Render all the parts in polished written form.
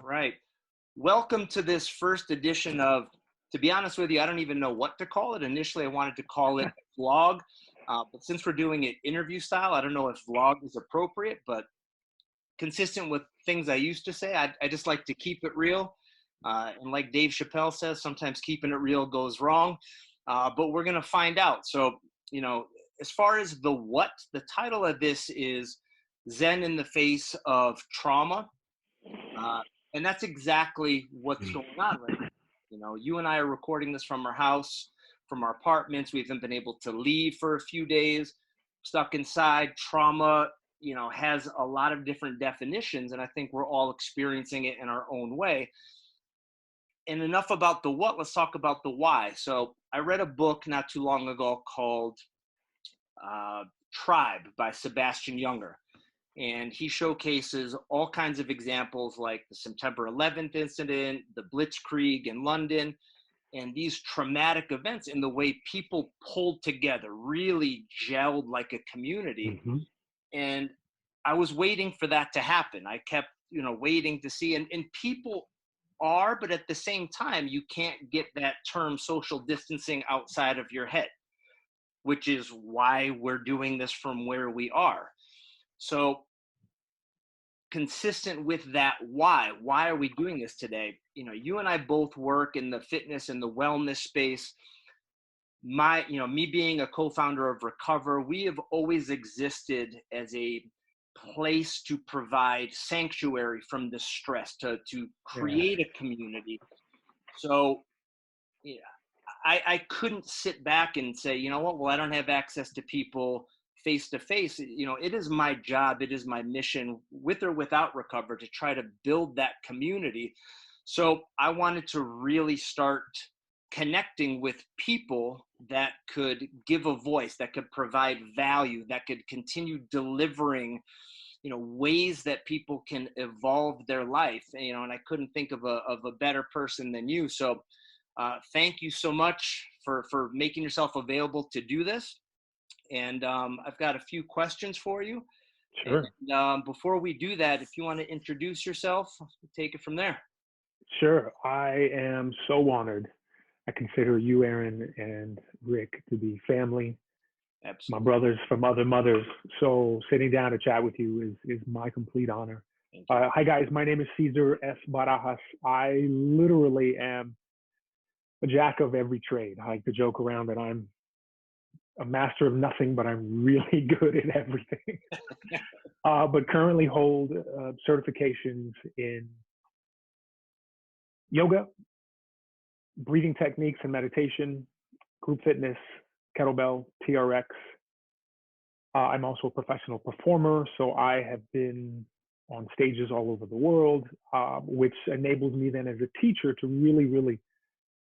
right. Welcome to this first edition of, to be honest with you, I don't even know what to call it. Initially, I wanted to call it vlog, but since we're doing it interview style, I don't know if vlog is appropriate, but consistent with things I used to say, I just like to keep it real. And like Dave Chappelle says, sometimes keeping it real goes wrong, but we're going to find out. So, as far as the title of this is Zen in the Face of Trauma. And that's exactly what's going on right now. You and I are recording this from our house, from our apartments. We haven't been able to leave for a few days, stuck inside. Trauma, has a lot of different definitions, and I think we're all experiencing it in our own way. And enough about the what, let's talk about the why. So I read a book not too long ago called Tribe by Sebastian Junger. And he showcases all kinds of examples like the September 11th incident, the Blitzkrieg in London, and these traumatic events in the way people pulled together, really gelled like a community. Mm-hmm. And I was waiting for that to happen. I kept, waiting to see, and people are, but at the same time, you can't get that term social distancing outside of your head, which is why we're doing this from where we are. So consistent with that, why are we doing this today? You and I both work in the fitness and the wellness space. Me being a co-founder of Recover, we have always existed as a place to provide sanctuary from the stress, to create a community. So I couldn't sit back and say, well, I don't have access to people face to face. It is my job, it is my mission, with or without Recover, to try to build that community. So I wanted to really start connecting with people that could give a voice, that could provide value, that could continue delivering, ways that people can evolve their life. And I couldn't think of a better person than you. So thank you so much for making yourself available to do this. And I've got a few questions for you. Sure. And before we do that, if you want to introduce yourself, take it from there. Sure. I am so honored. I consider you, Aaron, and Rick to be family. Absolutely. My brothers from other mothers. So sitting down to chat with you is my complete honor. Hi, guys. My name is Ceasar F. Barajas. I literally am a jack of every trade. I like to joke around that I'm a master of nothing, but I'm really good at everything. But currently hold certifications in yoga, breathing techniques and meditation, group fitness, kettlebell, TRX. I'm also a professional performer, so I have been on stages all over the world, which enables me then as a teacher to really, really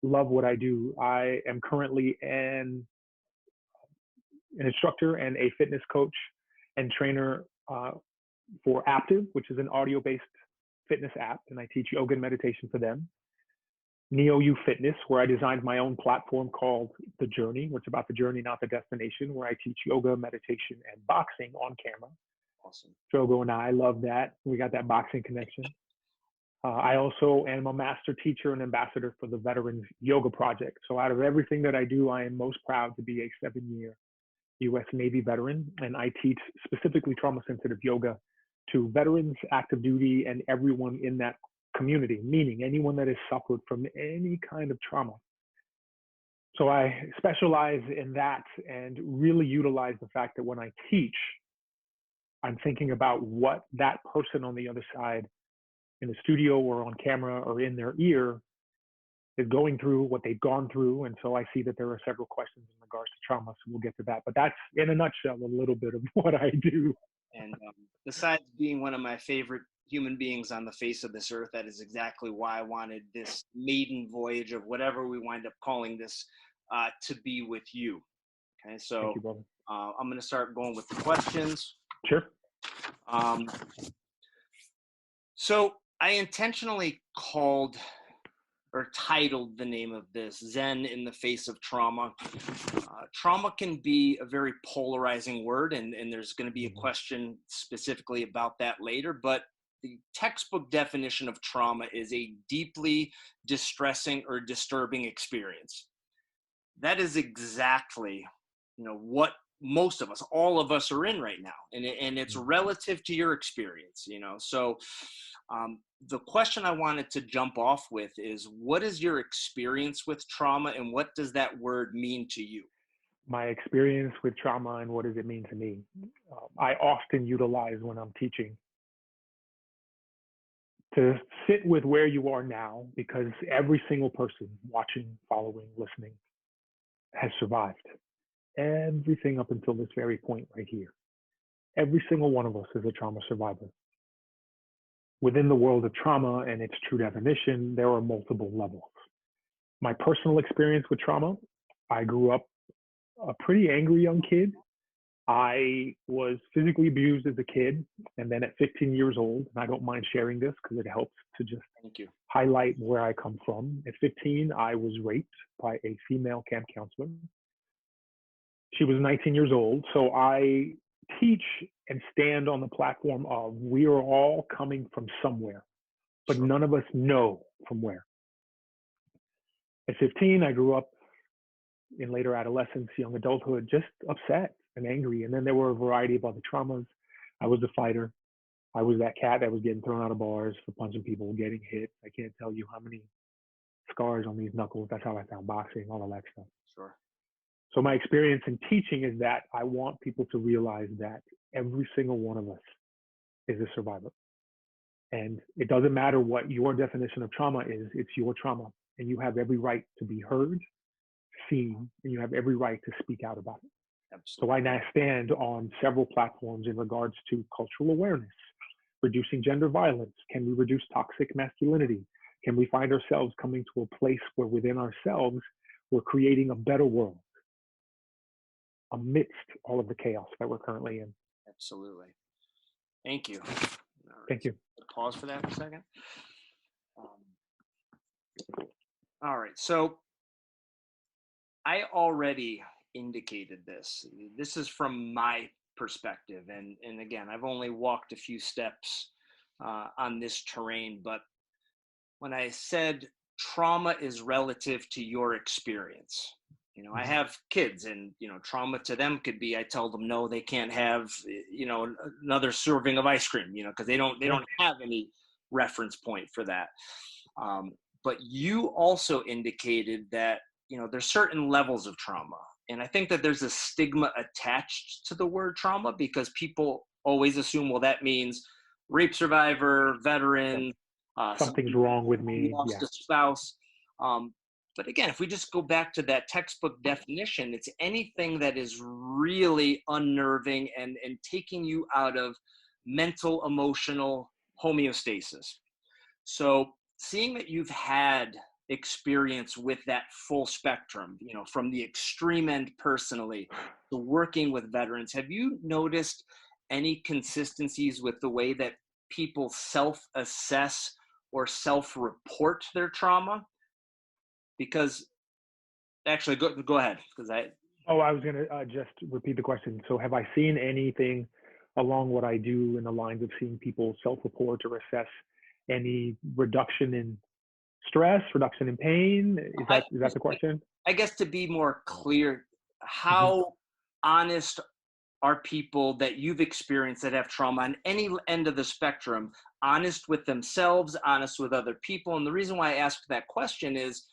love what I do. I am currently an instructor and a fitness coach and trainer for Active, which is an audio-based fitness app, and I teach yoga and meditation for them. NeoU Fitness, where I designed my own platform called The Journey, which is about the journey, not the destination, where I teach yoga, meditation, and boxing on camera. Awesome. Drogo and I love that. We got that boxing connection. I also am a master teacher and ambassador for the Veterans Yoga Project. So out of everything that I do, I am most proud to be a 7-year U.S. Navy veteran, and I teach specifically trauma-sensitive yoga to veterans, active duty, and everyone in that community, meaning anyone that has suffered from any kind of trauma. So I specialize in that and really utilize the fact that when I teach, I'm thinking about what that person on the other side in the studio or on camera or in their ear is going through, what they've gone through. And so I see that there are several questions in regards to trauma, so we'll get to that. But that's, in a nutshell, a little bit of what I do. And besides being one of my favorite human beings on the face of this earth, that is exactly why I wanted this maiden voyage of whatever we wind up calling this to be with you. Okay, so Thank you, brother. I'm going to start going with the questions. Sure. So I intentionally called or titled the name of this Zen in the Face of Trauma. Trauma can be a very polarizing word, and there's going to be a question specifically about that later. But the textbook definition of trauma is a deeply distressing or disturbing experience. That is exactly, what most of us, all of us are in right now. And it's relative to your experience, So the question I wanted to jump off with is, what is your experience with trauma and what does that word mean to you? My experience with trauma and what does it mean to me? I often utilize when I'm teaching to sit with where you are now, because every single person watching, following, listening has survived everything up until this very point right here. Every single one of us is a trauma survivor. Within the world of trauma and its true definition, there are multiple levels. My personal experience with trauma, I grew up a pretty angry young kid. I was physically abused as a kid, and then at 15 years old, and I don't mind sharing this because it helps to just highlight where I come from. At 15, I was raped by a female camp counselor. She was 19 years old, so I teach and stand on the platform of we are all coming from somewhere, but none of us know from where. At 15, I grew up in later adolescence, young adulthood, just upset and angry. And then there were a variety of other traumas. I was a fighter. I was that cat that was getting thrown out of bars for punching people, getting hit. I can't tell you how many scars on these knuckles. That's how I found boxing, all of that stuff. Sure. So my experience in teaching is that I want people to realize that every single one of us is a survivor. And it doesn't matter what your definition of trauma is, it's your trauma. And you have every right to be heard, seen, and you have every right to speak out about it. Absolutely. So I now stand on several platforms in regards to cultural awareness, reducing gender violence. Can we reduce toxic masculinity? Can we find ourselves coming to a place where within ourselves, we're creating a better world amidst all of the chaos that we're currently in? Absolutely. Thank you. Thank you. Pause for that for a second. All right. So I already indicated this. This is from my perspective. And again, I've only walked a few steps on this terrain, but when I said trauma is relative to your experience, I have kids and, trauma to them could be, I tell them, no, they can't have, another serving of ice cream, because they don't have any reference point for that. But you also indicated that, there's certain levels of trauma. And I think that there's a stigma attached to the word trauma because people always assume, well, that means rape survivor, veteran. Something's wrong with me. Lost a spouse. But again, if we just go back to that textbook definition, it's anything that is really unnerving and taking you out of mental, emotional homeostasis. So seeing that you've had experience with that full spectrum, from the extreme end personally to working with veterans, have you noticed any consistencies with the way that people self-assess or self-report their trauma? Because actually, go ahead. I was going to just repeat the question. So have I seen anything along what I do in the lines of seeing people self-report or assess any reduction in stress, reduction in pain? Is that the question? I guess to be more clear, how honest are people that you've experienced that have trauma on any end of the spectrum, honest with themselves, honest with other people? And the reason why I asked that question is,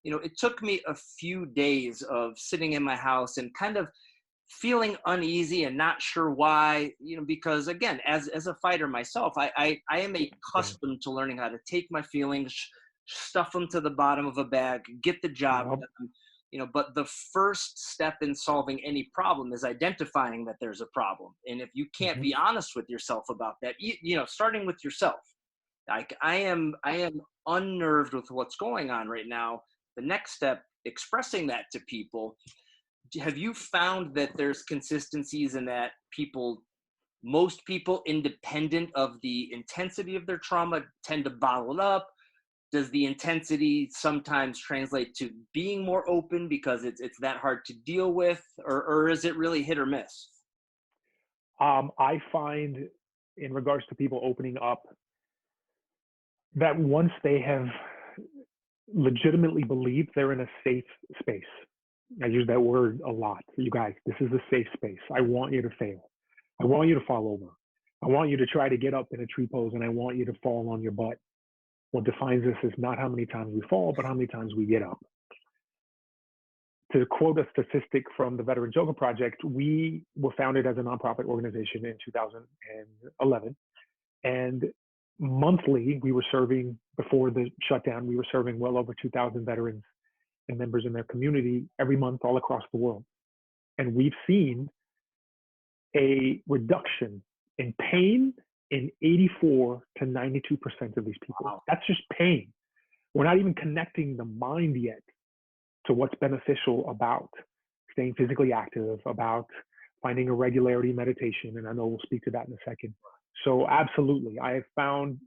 it took me a few days of sitting in my house and kind of feeling uneasy and not sure why, because again, as a fighter myself, I am accustomed to learning how to take my feelings, stuff them to the bottom of a bag, get the job done, but the first step in solving any problem is identifying that there's a problem. And if you can't be honest with yourself about that, starting with yourself, like I am unnerved with what's going on right now. The next step, expressing that to people. Have you found that there's consistencies in that most people, independent of the intensity of their trauma, tend to bottle it up? Does the intensity sometimes translate to being more open because it's that hard to deal with, or is it really hit or miss? I find in regards to people opening up, that once they have legitimately believed they're in a safe space, I use that word a lot. You guys, this is a safe space. I want you to fail. I want you to fall over. I want you to try to get up in a tree pose, and I want you to fall on your butt. What defines us is not how many times we fall, but how many times we get up. To quote a statistic from the Veterans Yoga Project, we were founded as a nonprofit organization in 2011. And monthly, we were serving, before the shutdown, we were serving well over 2,000 veterans and members in their community every month all across the world. And we've seen a reduction in pain in 84 to 92% of these people. Wow. That's just pain. We're not even connecting the mind yet to what's beneficial about staying physically active, about finding a regularity in meditation. And I know we'll speak to that in a second. So absolutely, I have found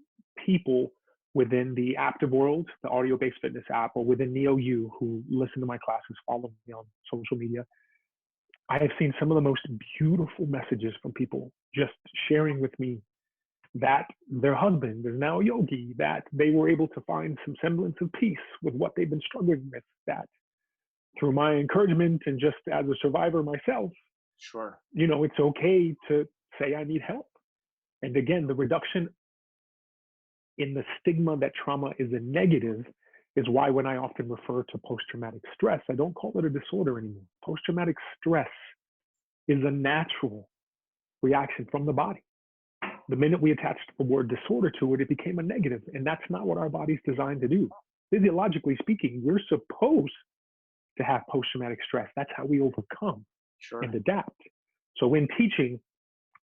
people within the active world, the audio-based fitness app, or within NeoU who listen to my classes, follow me on social media. I have seen some of the most beautiful messages from people just sharing with me that their husband is now a yogi, that they were able to find some semblance of peace with what they've been struggling with, that through my encouragement and just as a survivor myself, Sure. you know, it's okay to say I need help. And again, the reduction in the stigma that trauma is a negative is why when I often refer to post-traumatic stress, I don't call it a disorder anymore. Post-traumatic stress is a natural reaction from the body. The minute we attached the word disorder to it, it became a negative, and that's not what our body's designed to do. Physiologically speaking, we're supposed to have post-traumatic stress. That's how we overcome and adapt. So when teaching,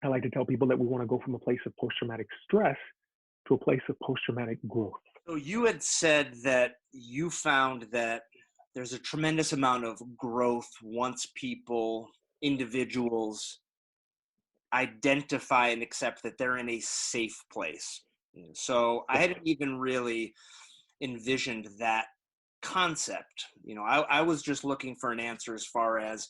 I like to tell people that we want to go from a place of post-traumatic stress to a place of post-traumatic growth. So you had said that you found that there's a tremendous amount of growth once people, individuals, identify and accept that they're in a safe place. So I hadn't even really envisioned that concept. I was just looking for an answer as far as,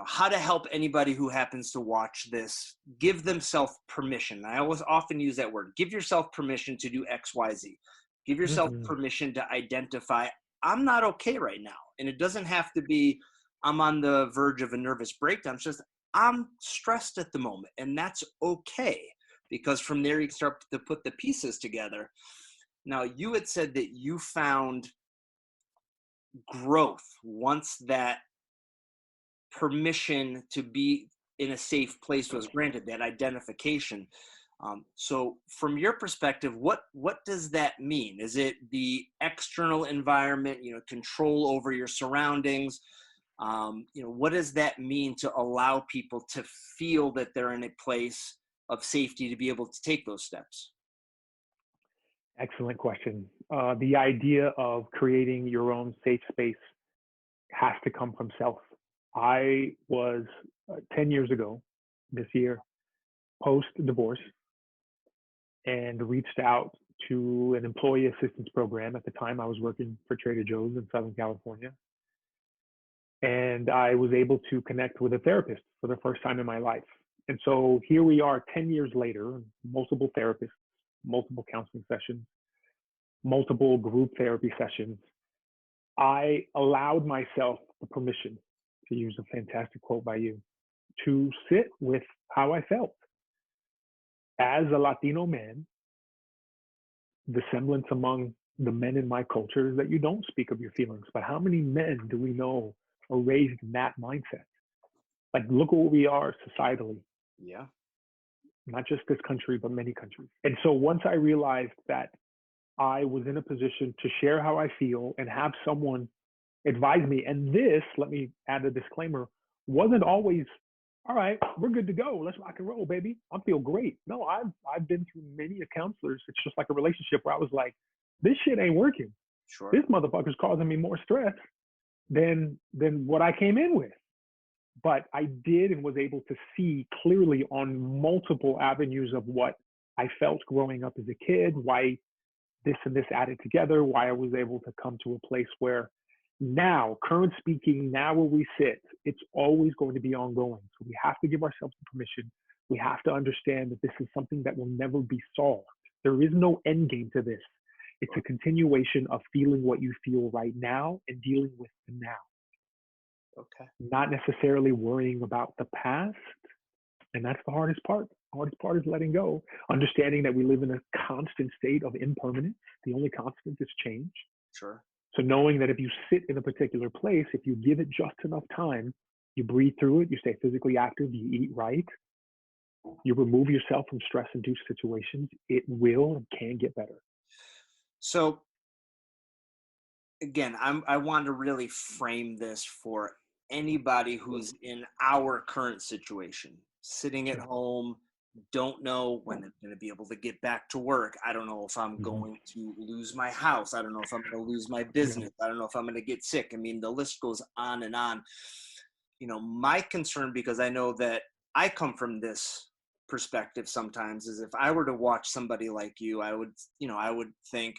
how to help anybody who happens to watch this give themselves permission. I always often use that word. Give yourself permission to do X, Y, Z. Give yourself permission to identify, I'm not okay right now. And it doesn't have to be, I'm on the verge of a nervous breakdown. It's just, I'm stressed at the moment. And that's okay. Because from there, you can start to put the pieces together. Now, you had said that you found growth once that permission to be in a safe place was granted, that identification. So from your perspective, what does that mean? Is it the external environment, control over your surroundings? What does that mean to allow people to feel that they're in a place of safety to be able to take those steps? Excellent question. The idea of creating your own safe space has to come from self. I was 10 years ago this year, post-divorce, and reached out to an employee assistance program. At the time, I was working for Trader Joe's in Southern California. And I was able to connect with a therapist for the first time in my life. And so here we are 10 years later, multiple therapists, multiple counseling sessions, multiple group therapy sessions. I allowed myself the permission, to use a fantastic quote by you, to sit with how I felt. As a Latino man, the semblance among the men in my culture is that you don't speak of your feelings. But how many men do we know are raised in that mindset? Like, look at what we are societally. Yeah. Not just this country, but many countries. And so once I realized that I was in a position to share how I feel and have someone advise me, and this, let me add a disclaimer, wasn't always, all right, we're good to go. Let's rock and roll, baby. I feel great. No, I've been through many counselors. It's just like a relationship where I was like, this shit ain't working. Sure. This motherfucker's causing me more stress than what I came in with. But I did and was able to see clearly on multiple avenues of what I felt growing up as a kid, why this and this added together, why I was able to come to a place where now, current speaking, now where we sit, it's always going to be ongoing. So we have to give ourselves the permission. We have to understand that this is something that will never be solved. There is no end game to this. It's a continuation of feeling what you feel right now and dealing with the now. Okay. Not necessarily worrying about the past. And that's the hardest part. The hardest part is letting go, understanding that we live in a constant state of impermanence. The only constant is change. Sure. So knowing that if you sit in a particular place, if you give it just enough time, you breathe through it, you stay physically active, you eat right, you remove yourself from stress-induced situations, it will and can get better. So again, I want to really frame this for anybody who's in our current situation, sitting at home, don't know when they're going to be able to get back to work. I don't know if I'm going to lose my house. I don't know if I'm going to lose my business. I don't know if I'm going to get sick. I mean, the list goes on and on. You know, my concern, because I know that I come from this perspective sometimes, is if I were to watch somebody like you, I would think,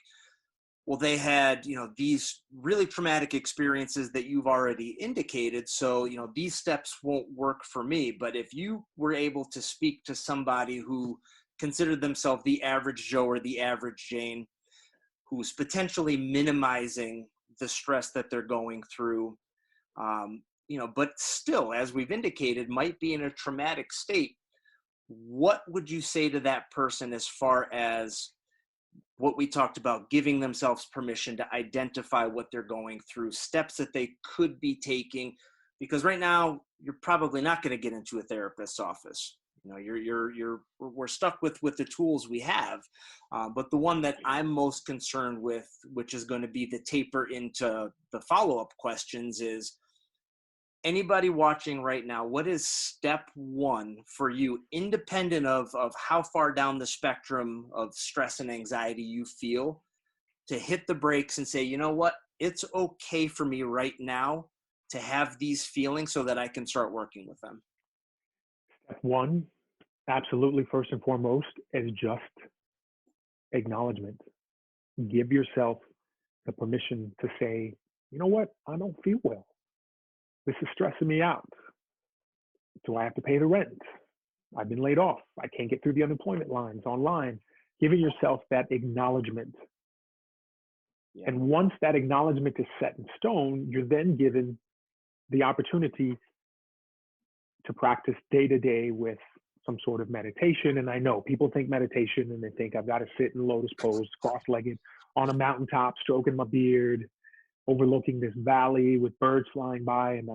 well, they had, these really traumatic experiences that you've already indicated. So, these steps won't work for me. But if you were able to speak to somebody who considered themselves the average Joe or the average Jane, who's potentially minimizing the stress that they're going through, but still, as we've indicated, might be in a traumatic state, what would you say to that person as far as what we talked about, giving themselves permission to identify what they're going through, steps that they could be taking? Because right now you're probably not going to get into a therapist's office. We're stuck with the tools we have. But the one that I'm most concerned with, which is going to be the taper into the follow-up questions, is anybody watching right now, what is step one for you, independent of how far down the spectrum of stress and anxiety you feel, to hit the brakes and say, you know what, it's okay for me right now to have these feelings so that I can start working with them? Step one, absolutely first and foremost, is just acknowledgement. Give yourself the permission to say, you know what, I don't feel well. This is stressing me out. Do I have to pay the rent? I've been laid off. I can't get through the unemployment lines online. Giving yourself that acknowledgement. Yeah. And once that acknowledgement is set in stone, you're then given the opportunity to practice day to day with some sort of meditation. And I know people think meditation and they think I've got to sit in lotus pose, cross-legged on a mountaintop, stroking my beard, overlooking this valley with birds flying by, and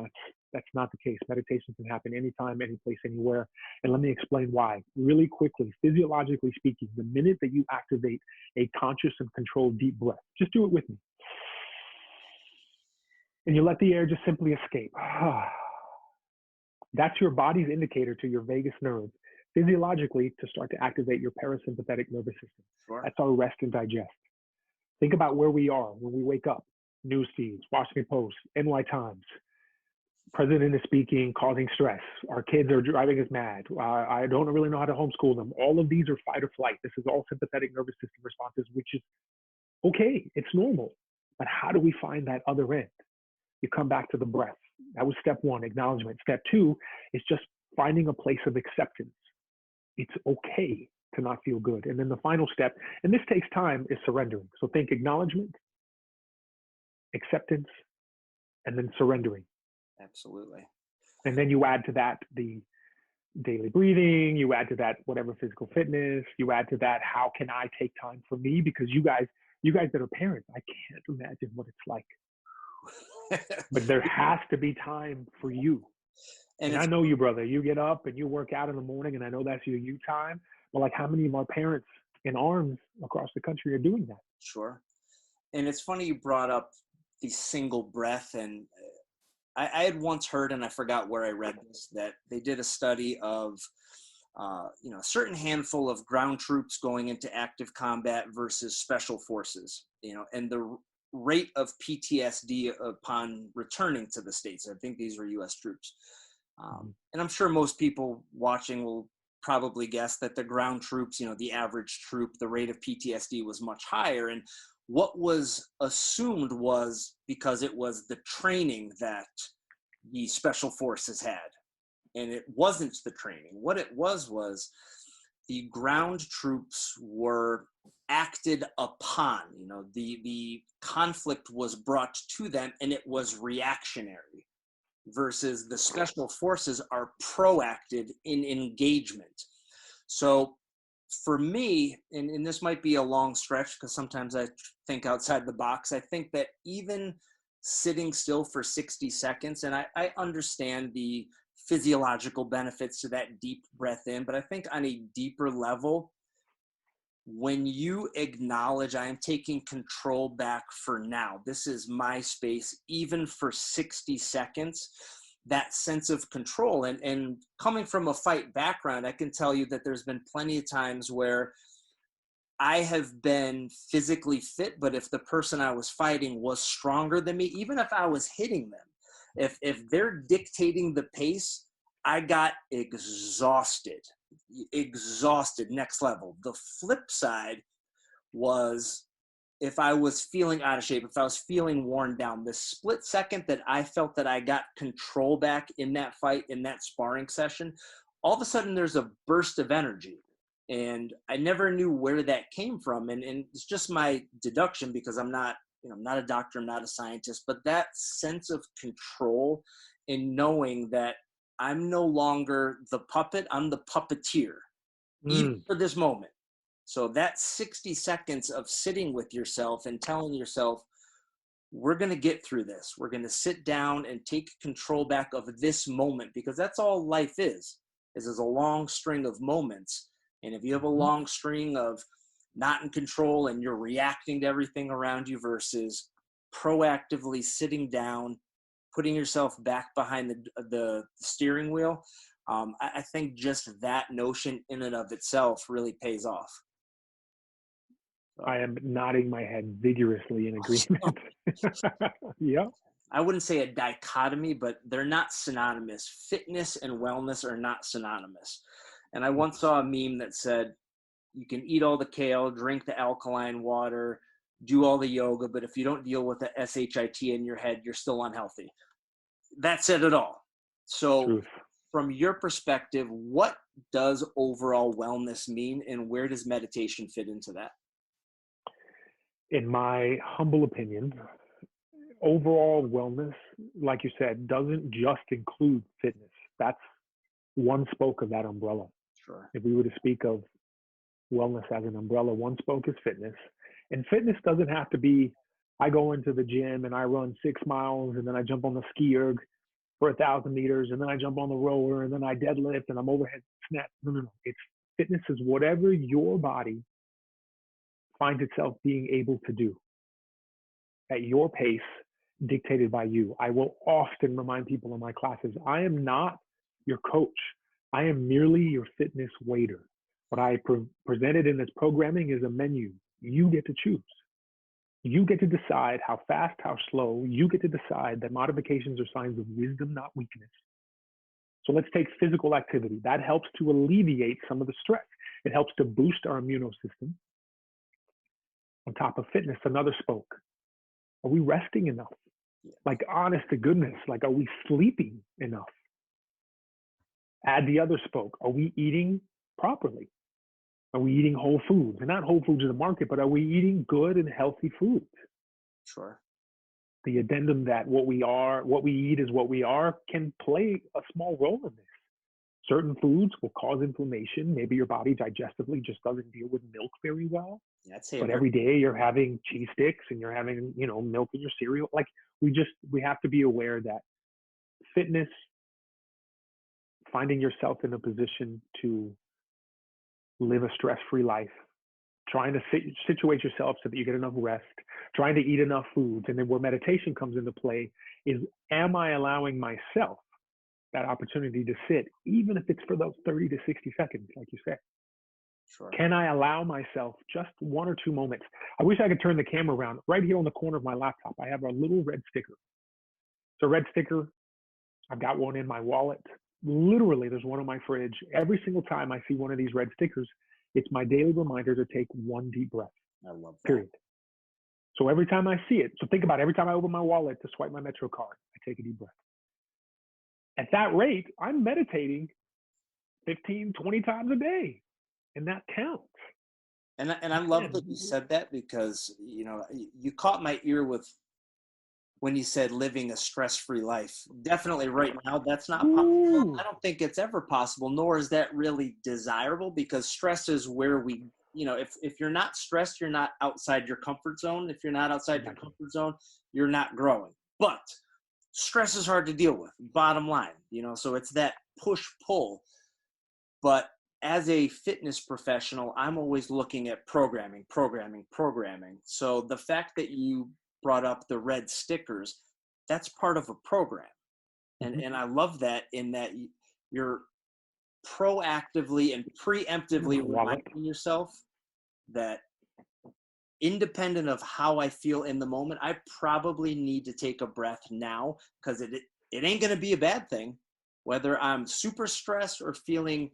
that's not the case. Meditation can happen anytime, any place, anywhere. And let me explain why. Really quickly, physiologically speaking, the minute that you activate a conscious and controlled deep breath, just do it with me. And you let the air just simply escape. That's your body's indicator to your vagus nerve, physiologically, to start to activate your parasympathetic nervous system. Sure. That's our rest and digest. Think about where we are when we wake up. News feeds, Washington Post, NY Times. President is speaking, causing stress. Our kids are driving us mad. I don't really know how to homeschool them. All of these are fight or flight. This is all sympathetic nervous system responses, which is okay. It's normal. But how do we find that other end? You come back to the breath. That was step one, acknowledgement. Step two is just finding a place of acceptance. It's okay to not feel good. And then the final step, and this takes time, is surrendering. So think acknowledgement, acceptance, and then surrendering. Absolutely. And then you add to that the daily breathing, you add to that whatever physical fitness, you add to that how can I take time for me? Because you guys that are parents, I can't imagine what it's like. But there has to be time for you. And I know you, brother, you get up and you work out in the morning, and I know that's your you time. But like, how many of our parents in arms across the country are doing that? Sure. And it's funny you brought up the single breath. And I had once heard, and I forgot where I read this, that they did a study of, a certain handful of ground troops going into active combat versus special forces, and the rate of PTSD upon returning to the States. I think these were U.S. troops. And I'm sure most people watching will probably guess that the ground troops, the average troop, the rate of PTSD was much higher. And what was assumed was because it was the training that the special forces had. And it wasn't the training. What it was the ground troops were acted upon. You know, the conflict was brought to them and it was reactionary, versus the special forces are proactive in engagement. So for me, and this might be a long stretch because sometimes I think outside the box, I think that even sitting still for 60 seconds, and I understand the physiological benefits to that deep breath in, but I think on a deeper level, when you acknowledge I am taking control back for now, this is my space, even for 60 seconds, that sense of control. And coming from a fight background, I can tell you that there's been plenty of times where I have been physically fit, but if the person I was fighting was stronger than me, even if I was hitting them, if they're dictating the pace, I got exhausted, next level. The flip side was if I was feeling out of shape, if I was feeling worn down, the split second that I felt that I got control back in that fight, in that sparring session, all of a sudden there's a burst of energy. And I never knew where that came from. And it's just my deduction because I'm not, I'm not a doctor, I'm not a scientist, but that sense of control in knowing that I'm no longer the puppet, I'm the puppeteer, even for this moment. So that 60 seconds of sitting with yourself and telling yourself, we're going to get through this. We're going to sit down and take control back of this moment, because that's all life is a long string of moments. And if you have a long string of not in control and you're reacting to everything around you versus proactively sitting down, putting yourself back behind the steering wheel, I think just that notion in and of itself really pays off. I am nodding my head vigorously in agreement. Yeah. I wouldn't say a dichotomy, but they're not synonymous. Fitness and wellness are not synonymous. And I once saw a meme that said, you can eat all the kale, drink the alkaline water, do all the yoga, but if you don't deal with the SHIT in your head, you're still unhealthy. That said it all. So Truth. From your perspective, what does overall wellness mean, and where does meditation fit into that? In my humble opinion, overall wellness, like you said, doesn't just include fitness. That's one spoke of that umbrella. Sure. If we were to speak of wellness as an umbrella, one spoke is fitness. And fitness doesn't have to be, I go into the gym and I run 6 miles and then I jump on the ski erg for 1,000 meters and then I jump on the rower and then I deadlift and I'm overhead snatch. No. It's fitness is whatever your body finds itself being able to do at your pace, dictated by you. I will often remind people in my classes, I am not your coach. I am merely your fitness waiter. What I presented in this programming is a menu. You get to choose. You get to decide how fast, how slow. You get to decide that modifications are signs of wisdom, not weakness. So let's take physical activity. That helps to alleviate some of the stress. It helps to boost our immunosystem. On top of fitness, another spoke. Are we resting enough? Like, honest to goodness, like, are we sleeping enough? Add the other spoke. Are we eating properly? Are we eating whole foods? And not whole foods in the market, but are we eating good and healthy foods? Sure. The addendum that what we eat is what we are can play a small role in this. Certain foods will cause inflammation. Maybe your body digestively just doesn't deal with milk very well. But every day you're having cheese sticks and you're having, milk in your cereal. Like, we have to be aware that fitness, finding yourself in a position to live a stress-free life, trying to situate yourself so that you get enough rest, trying to eat enough foods. And then where meditation comes into play is, am I allowing myself that opportunity to sit, even if it's for those 30 to 60 seconds, like you said? Sure. Can I allow myself just 1 or 2 moments? I wish I could turn the camera around. Right here on the corner of my laptop, I have a little red sticker. It's a red sticker. I've got one in my wallet. Literally, there's one on my fridge. Every single time I see one of these red stickers, it's my daily reminder to take one deep breath. I love that. Period. So every time I see it, so think about it, every time I open my wallet to swipe my Metro card, I take a deep breath. At that rate, I'm meditating 15, 20 times a day. and that counts. And I love that you said that, because, you know, you caught my ear with when you said living a stress-free life. Definitely right now, that's not possible. I don't think it's ever possible, nor is that really desirable, because stress is where we, you know, if you're not stressed, you're not outside your comfort zone. If you're not outside your comfort zone, you're not growing. But stress is hard to deal with, bottom line, you know, so it's that push-pull. But as a fitness professional, I'm always looking at programming. So the fact that you brought up the red stickers, that's part of a program. And I love that, in that you're proactively and preemptively reminding yourself that independent of how I feel in the moment, I probably need to take a breath now, because it ain't going to be a bad thing. Whether I'm super stressed or feeling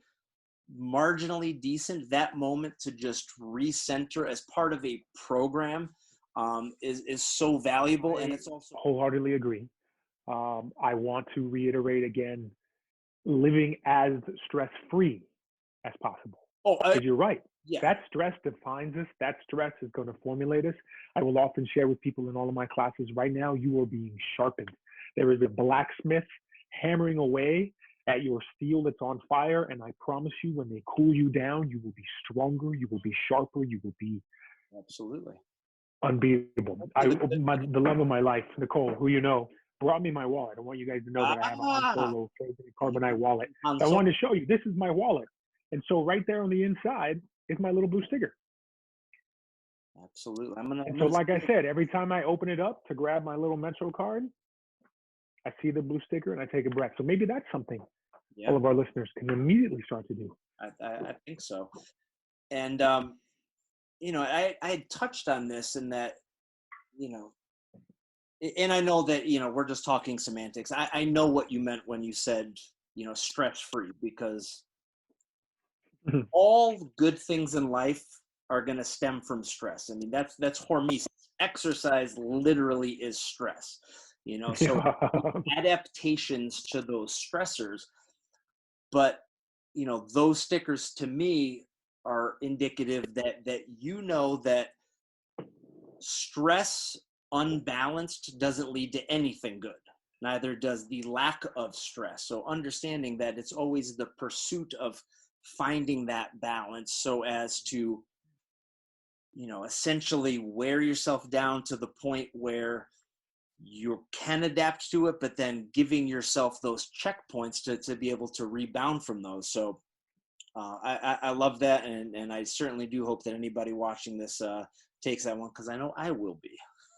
marginally decent, that moment to just recenter as part of a program is so valuable. And it's also wholeheartedly agree. I want to reiterate again, living as stress-free as possible. Because you're right. Yeah. That stress defines us. That stress is going to formulate us. I will often share with people in all of my classes, right now, you are being sharpened. There is a blacksmith hammering away at your steel that's on fire. And I promise you, when they cool you down, you will be stronger. You will be sharper. You will be absolutely unbeatable. The love of my life, Nicole, who you know, brought me my wallet. I want you guys to know that I have a Han Solo carbonite wallet. So I wanted to show you, this is my wallet. And so right there on the inside is my little blue sticker. Absolutely. So like I said, every time I open it up to grab my little Metro card, I see the blue sticker and I take a breath. So maybe that's something all of our listeners can immediately start to do. I think so. And, you know, I had touched on this in that, you know, and I know that, you know, we're just talking semantics. I know what you meant when you said, you know, stress-free, because all good things in life are going to stem from stress. I mean, that's hormesis. Exercise literally is stress, you know, so adaptations to those stressors. But, you know, those stickers to me are indicative that you know that stress unbalanced doesn't lead to anything good. Neither does the lack of stress. So understanding that it's always the pursuit of finding that balance, so as to, you know, essentially wear yourself down to the point where you can adapt to it, but then giving yourself those checkpoints to be able to rebound from those. So I love that. And I certainly do hope that anybody watching this takes that one, because I know I will be.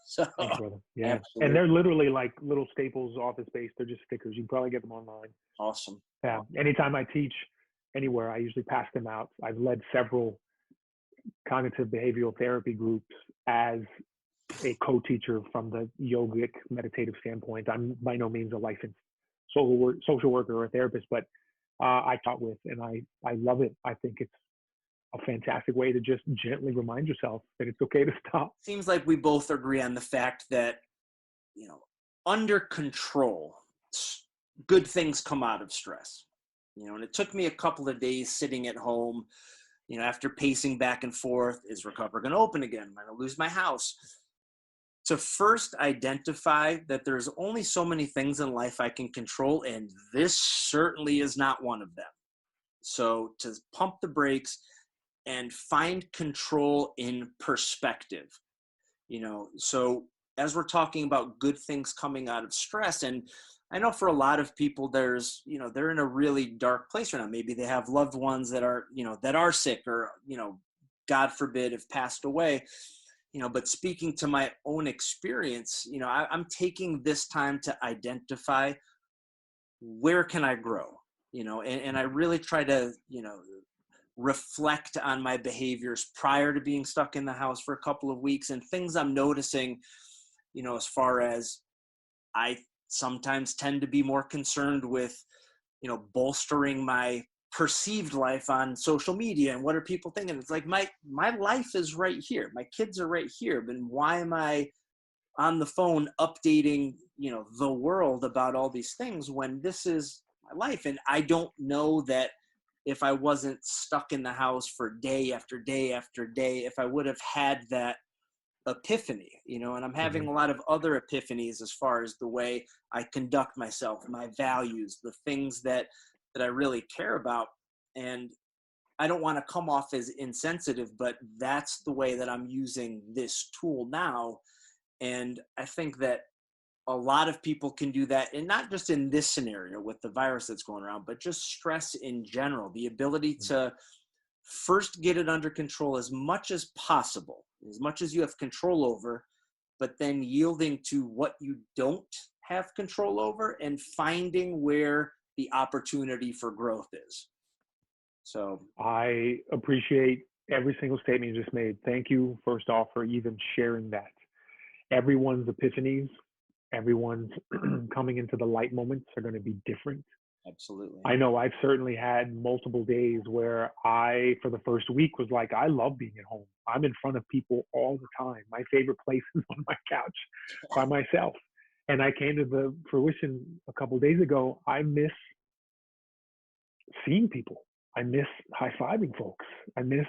So, thanks, brother. Yeah. Absolutely. And they're literally like little Staples office based. They're just stickers. You can probably get them online. Awesome. Yeah. Anytime I teach anywhere, I usually pass them out. I've led several cognitive behavioral therapy groups as a co-teacher from the yogic meditative standpoint. I'm by no means a licensed social worker or a therapist, but I taught with, and I love it. I think it's a fantastic way to just gently remind yourself that it's okay to stop. Seems like we both agree on the fact that, you know, under control, good things come out of stress. You know, and it took me a couple of days sitting at home, you know, after pacing back and forth, is Recover going to open again? Am I going to lose my house? To first identify that there's only so many things in life I can control, and this certainly is not one of them. So to pump the brakes and find control in perspective, you know, so as we're talking about good things coming out of stress, and I know for a lot of people, there's, you know, they're in a really dark place right now. Maybe they have loved ones that are, you know, that are sick, or, you know, God forbid, have passed away, you know, but speaking to my own experience, you know, I'm taking this time to identify where can I grow, you know, and I really try to, you know, reflect on my behaviors prior to being stuck in the house for a couple of weeks, and things I'm noticing, you know, as far as I sometimes tend to be more concerned with, you know, bolstering my perceived life on social media and what are people thinking. It's like my life is right here, my kids are right here, but why am I on the phone updating, you know, the world about all these things when this is my life? And I don't know that if I wasn't stuck in the house for day after day after day, if I would have had that epiphany, you know. And I'm having Mhm. a lot of other epiphanies as far as the way I conduct myself, my values, the things that I really care about. And I don't want to come off as insensitive, but that's the way that I'm using this tool now. And I think that a lot of people can do that, and not just in this scenario with the virus that's going around, but just stress in general, the ability to first get it under control as much as possible, as much as you have control over, but then yielding to what you don't have control over and finding where the opportunity for growth is. So, I appreciate every single statement you just made. Thank you, first off, for even sharing that. Everyone's epiphanies, everyone's coming into the light moments are going to be different. absolutely. I know I've certainly had multiple days where I, for the first week, was like, I love being at home. I'm in front of people all the time. My favorite place is on my couch by myself. And I came to the fruition a couple of days ago. I miss seeing people. I miss high fiving folks. I miss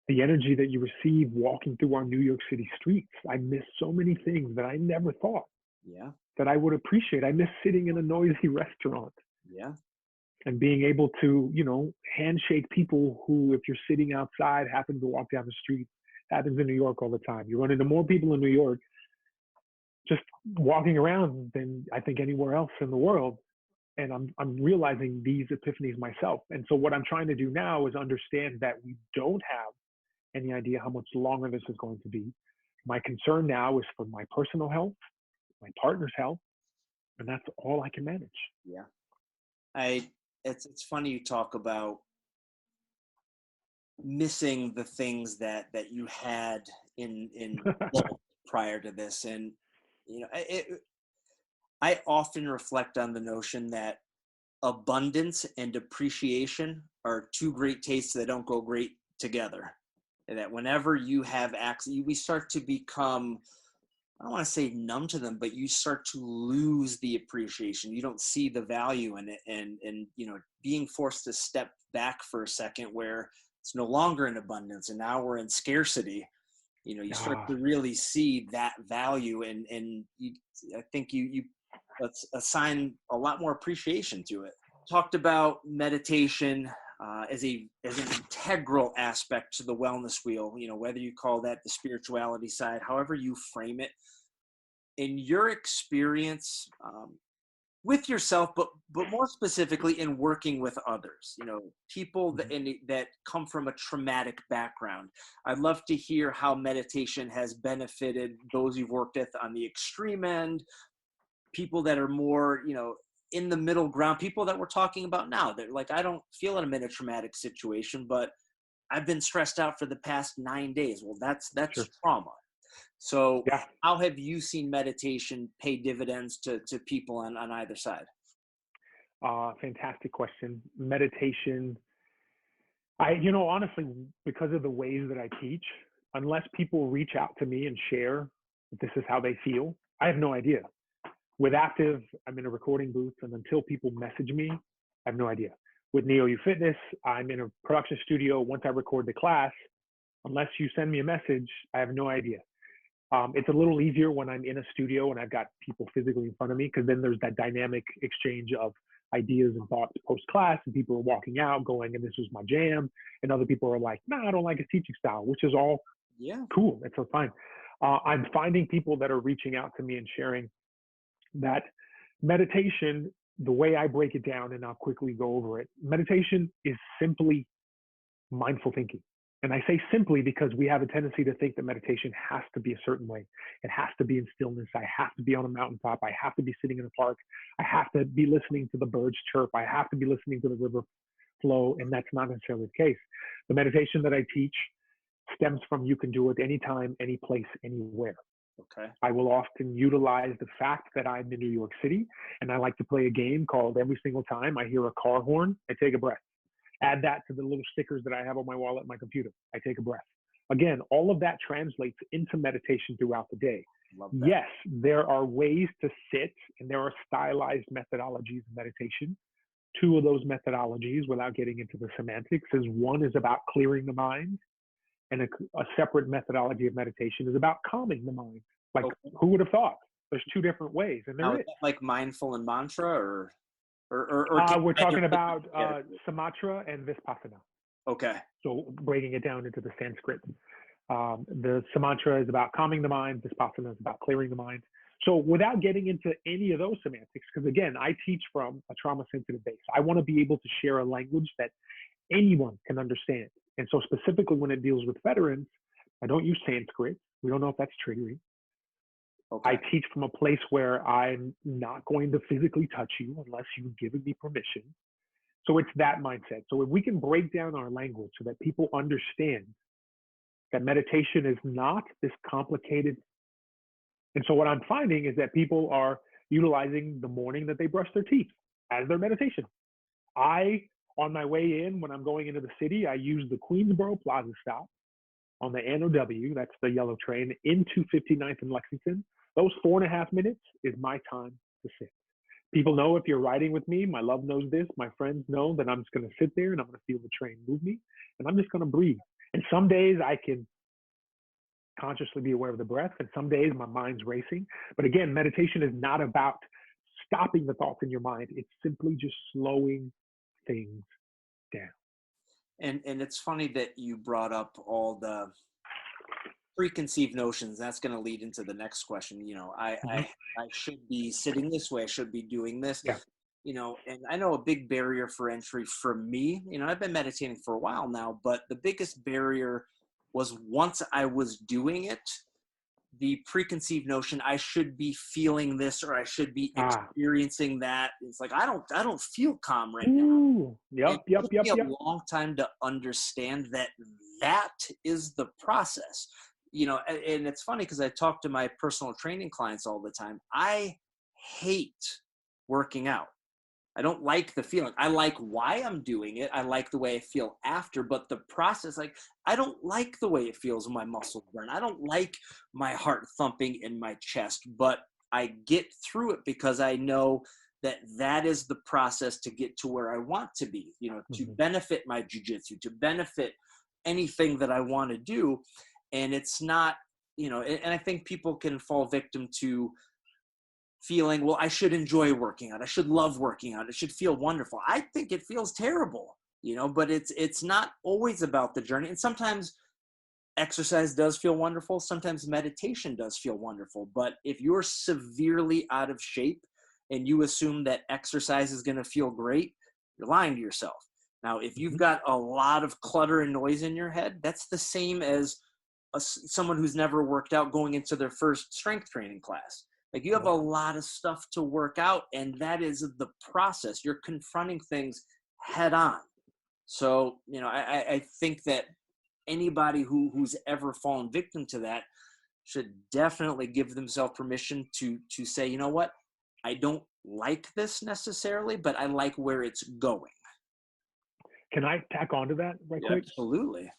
the energy that you receive walking through our New York City streets. I miss so many things that I never thought Yeah. that I would appreciate. I miss sitting in a noisy restaurant Yeah. and being able to, handshake people who, if you're sitting outside, happen to walk down the street. Happens in New York all the time. You run into more people in New York just walking around than I think anywhere else in the world. And I'm realizing these epiphanies myself. And so what I'm trying to do now is understand that we don't have any idea how much longer this is going to be. My concern now is for my personal health, my partner's health, and that's all I can manage. Yeah. It's funny you talk about missing the things that you had in bulk prior to this. And I often reflect on the notion that abundance and appreciation are two great tastes that don't go great together. And that whenever you have access, we start to become, I don't want to say numb to them, but you start to lose the appreciation. You don't see the value in it. And being forced to step back for a second where it's no longer in abundance and now we're in scarcity. You start Ah, to really see that value, and I think you let's assign a lot more appreciation to it. Talked about meditation as an integral aspect to the wellness wheel. Whether you call that the spirituality side, however you frame it. In your experience with yourself, but more specifically in working with others, people that come from a traumatic background, I'd love to hear how meditation has benefited those you've worked with on the extreme end, people that are more, in the middle ground, people that we're talking about now. They're like, I don't feel I'm in a traumatic situation, but I've been stressed out for the past 9 days. Well, that's sure. trauma. So Yeah. how have you seen meditation pay dividends to people on either side? Fantastic question. Meditation. Honestly, because of the ways that I teach, unless people reach out to me and share that this is how they feel, I have no idea. With Active, I'm in a recording booth, and until people message me, I have no idea. With NeoU Fitness, I'm in a production studio. Once I record the class, unless you send me a message, I have no idea. It's a little easier when I'm in a studio and I've got people physically in front of me, because then there's that dynamic exchange of ideas and thoughts post-class, and people are walking out going, and this was my jam. And other people are like, no, I don't like his teaching style, which is all cool. It's all fine. I'm finding people that are reaching out to me and sharing that meditation, the way I break it down, and I'll quickly go over it. Meditation is simply mindful thinking. And I say simply because we have a tendency to think that meditation has to be a certain way. It has to be in stillness. I have to be on a mountaintop. I have to be sitting in a park. I have to be listening to the birds chirp. I have to be listening to the river flow. And that's not necessarily the case. The meditation that I teach stems from you can do it anytime, any place, anywhere. Okay. I will often utilize the fact that I'm in New York City, and I like to play a game called every single time I hear a car horn, I take a breath. Add that to the little stickers that I have on my wall at my computer. I take a breath. Again, all of that translates into meditation throughout the day. Yes, there are ways to sit, and there are stylized methodologies of meditation two of those methodologies, without getting into the semantics, is one is about clearing the mind, and a separate methodology of meditation is about calming the mind. Like, Okay. who would have thought? There's two different ways, and there Now, is. is that like mindful and mantra, or We're can talking either put them about together? Sumatra and Vipassana. Okay. So breaking it down into the Sanskrit. The Sumatra is about calming the mind. Vipassana is about clearing the mind. So without getting into any of those semantics, because again, I teach from a trauma-sensitive base. I want to be able to share a language that anyone can understand. And so specifically when it deals with veterans, I don't use Sanskrit. We don't know if that's triggering. Okay. I teach from a place where I'm not going to physically touch you unless you've given me permission. So it's that mindset. So if we can break down our language so that people understand that meditation is not this complicated. And so what I'm finding is that people are utilizing the morning that they brush their teeth as their meditation. On my way in, when I'm going into the city, I use the Queensboro Plaza stop on the NOW, that's the yellow train, into 59th and Lexington. Those 4.5 minutes is my time to sit. People know if you're riding with me, my love knows this, my friends know that I'm just going to sit there and I'm going to feel the train move me, and I'm just going to breathe. And some days I can consciously be aware of the breath, and some days my mind's racing. But again, meditation is not about stopping the thoughts in your mind. It's simply just slowing things down. And it's funny that you brought up all the preconceived notions. That's going to lead into the next question. I should be sitting this way. I should be doing this. Yeah. And I know a big barrier for entry for me, I've been meditating for a while now, but the biggest barrier was once I was doing it, the preconceived notion I should be feeling this or I should be experiencing that. It's like, I don't feel calm right now. Yep. It took me a long time to understand that is the process. And it's funny because I talk to my personal training clients all the time. I hate working out. I don't like the feeling. I like why I'm doing it. I like the way I feel after, but the process, like, I don't like the way it feels when my muscles burn. I don't like my heart thumping in my chest, but I get through it because I know that is the process to get to where I want to be, to benefit my jiu-jitsu, to benefit anything that I want to do. And it's not, and I think people can fall victim to feeling, well, I should enjoy working out. I should love working out. It should feel wonderful. I think it feels terrible, but it's not always about the journey. And sometimes exercise does feel wonderful. Sometimes meditation does feel wonderful. But if you're severely out of shape and you assume that exercise is going to feel great, you're lying to yourself. Now, if you've got a lot of clutter and noise in your head, that's the same as someone who's never worked out going into their first strength training class. Like, you have a lot of stuff to work out, and that is the process. You're confronting things head on. So, I think that anybody who's ever fallen victim to that should definitely give themselves permission to say, you know what, I don't like this necessarily, but I like where it's going. Can I tack onto that right quick? Absolutely.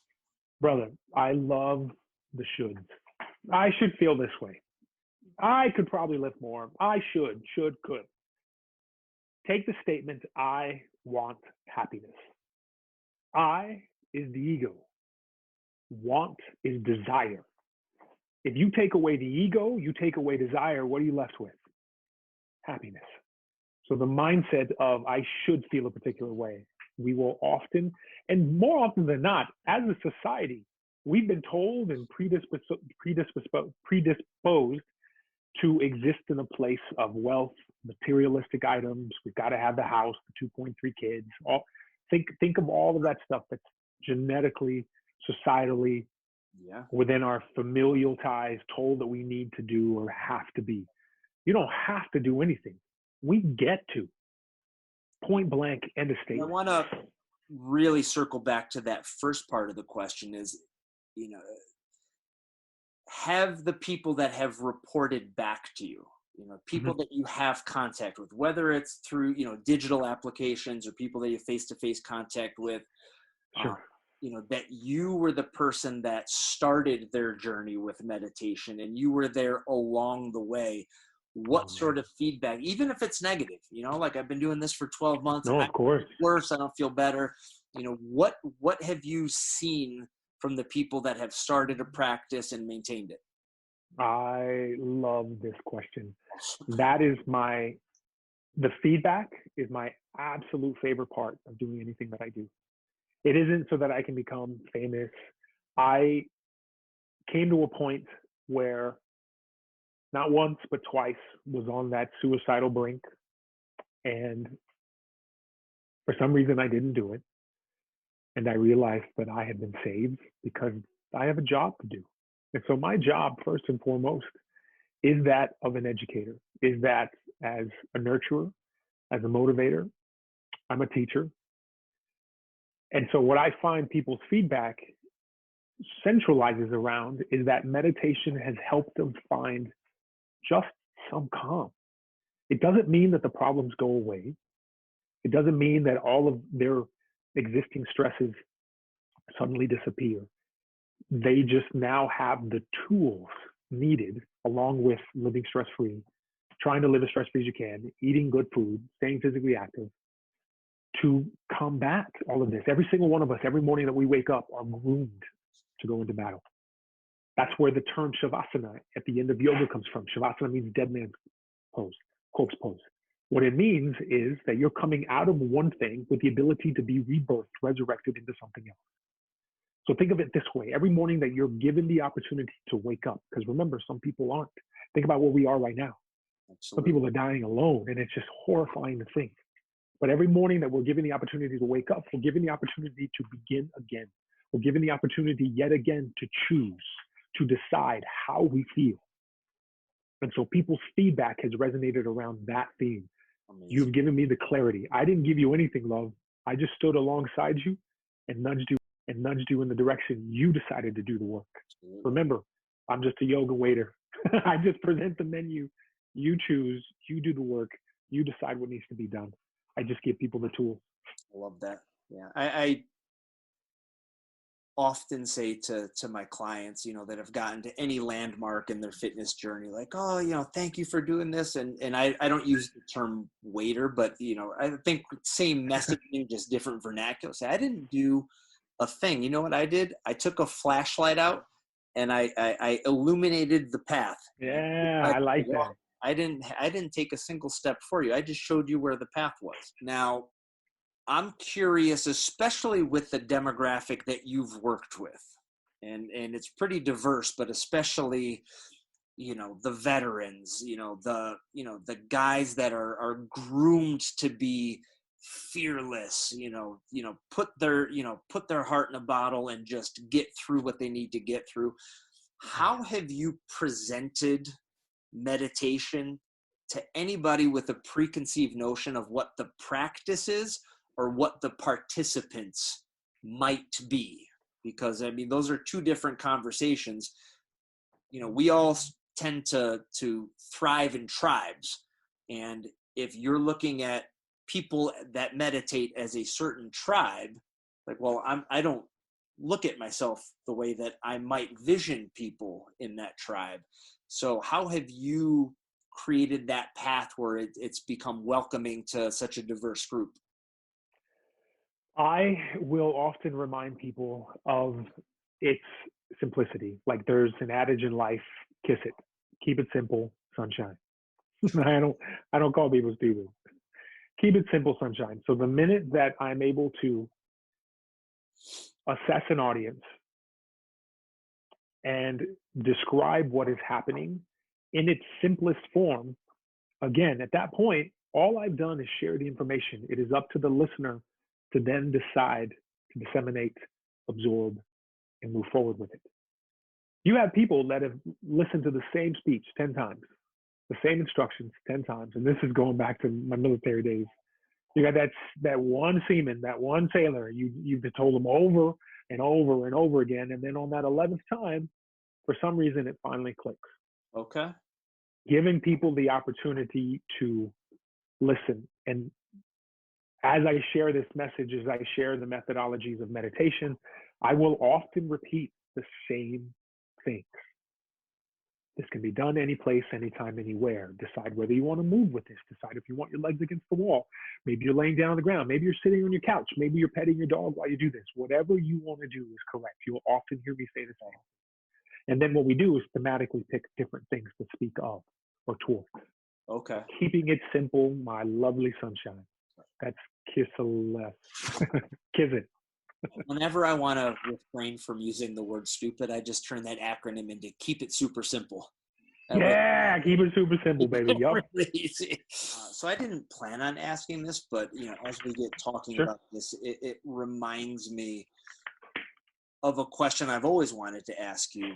Brother, I love the shoulds. I should feel this way. I could probably lift more. I could. Take the statement, I want happiness. I is the ego. Want is desire. If you take away the ego, you take away desire, what are you left with? Happiness. So the mindset of I should feel a particular way, we will often, and more often than not, as a society, we've been told and predisposed to exist in a place of wealth, materialistic items. We've got to have the house, the 2.3 kids. Think of all of that stuff that's genetically, societally, within our familial ties, told that we need to do or have to be. You don't have to do anything. We get to. Point blank, end of statement. I want to really circle back to that first part of the question is, have the people that have reported back to you, people that you have contact with, whether it's through, digital applications or people that you face-to-face contact with, sure. That you were the person that started their journey with meditation and you were there along the way. what sort of feedback, even if it's negative, you know, like I've been doing this for 12 months No, and of course. worse, I don't feel better. You know, what have you seen from the people that have started a practice and maintained it? I love this question. That is the feedback is my absolute favorite part of doing anything that I do. It isn't so that I can become famous. I came to a point where not once, but twice was on that suicidal brink. And for some reason, I didn't do it. And I realized that I had been saved because I have a job to do. And so my job, first and foremost, is that of an educator, is that as a nurturer, as a motivator. I'm a teacher. And so what I find people's feedback centralizes around is that meditation has helped them find just some calm. It doesn't mean that the problems go away. It doesn't mean that all of their existing stresses suddenly disappear. They just now have the tools needed, along with living stress-free, trying to live as stress-free as you can, eating good food, staying physically active, to combat all of this. Every single one of us, every morning that we wake up, are groomed to go into battle. That's where the term Shavasana at the end of yoga comes from. Shavasana means dead man's pose, corpse pose. What it means is that you're coming out of one thing with the ability to be rebirthed, resurrected into something else. So think of it this way. Every morning that you're given the opportunity to wake up, because remember, some people aren't. Think about where we are right now. Absolutely. Some people are dying alone, and it's just horrifying to think. But every morning that we're given the opportunity to wake up, we're given the opportunity to begin again. We're given the opportunity yet again to choose, to decide how we feel. And so people's feedback has resonated around that theme. Amazing. You've given me the clarity. I didn't give you anything, love. I just stood alongside you and nudged you in the direction you decided to do the work. Absolutely. Remember, I'm just a yoga waiter. I just present the menu. You choose, you do the work, you decide what needs to be done. I just give people the tools. I love that. Yeah. I often say to my clients, you know, that have gotten to any landmark in their fitness journey, like, oh, you know, thank you for doing this. And I don't use the term waiter, but, you know, I think same messaging, just different vernacular. Say, I didn't do a thing. You know what I did? I took a flashlight out and I illuminated the path. Yeah, I like that. I didn't take a single step for you. I just showed you where the path was. Now, I'm curious, especially with the demographic that you've worked with, and it's pretty diverse, but especially, you know, the veterans, the guys that are groomed to be fearless, put their heart in a bottle and just get through what they need to get through. How have you presented meditation to anybody with a preconceived notion of what the practice is or what the participants might be? Because I mean, those are two different conversations. You know, we all tend to thrive in tribes. And if you're looking at people that meditate as a certain tribe, like, well, I don't look at myself the way that I might vision people in that tribe. So how have you created that path where it's become welcoming to such a diverse group? I will often remind people of its simplicity. Like there's an adage in life, kiss it, keep it simple, sunshine. I don't call people stupid. Keep it simple, sunshine. So the minute that I'm able to assess an audience and describe what is happening in its simplest form, again, at that point, all I've done is share the information. It is up to the listener to then decide to disseminate, absorb, and move forward with it. You have people that have listened to the same speech 10 times, the same instructions 10 times, and this is going back to my military days. You got that one seaman, that one sailor, you've told them over and over and over again, and then on that 11th time, for some reason, it finally clicks. Okay. Giving people the opportunity to listen. And as I share this message, as I share the methodologies of meditation, I will often repeat the same things. This can be done any place, anytime, anywhere. Decide whether you want to move with this. Decide if you want your legs against the wall. Maybe you're laying down on the ground. Maybe you're sitting on your couch. Maybe you're petting your dog while you do this. Whatever you want to do is correct. You'll often hear me say this. And then what we do is thematically pick different things to speak of or towards. Okay. Keeping it simple, my lovely sunshine. That's Ceasar F. Kiss it. Whenever I want to refrain from using the word stupid, I just turn that acronym into keep it super simple. Yeah, keep it super simple, baby. Yup. Really easy. So I didn't plan on asking this, but as we get talking about this, it reminds me of a question I've always wanted to ask you.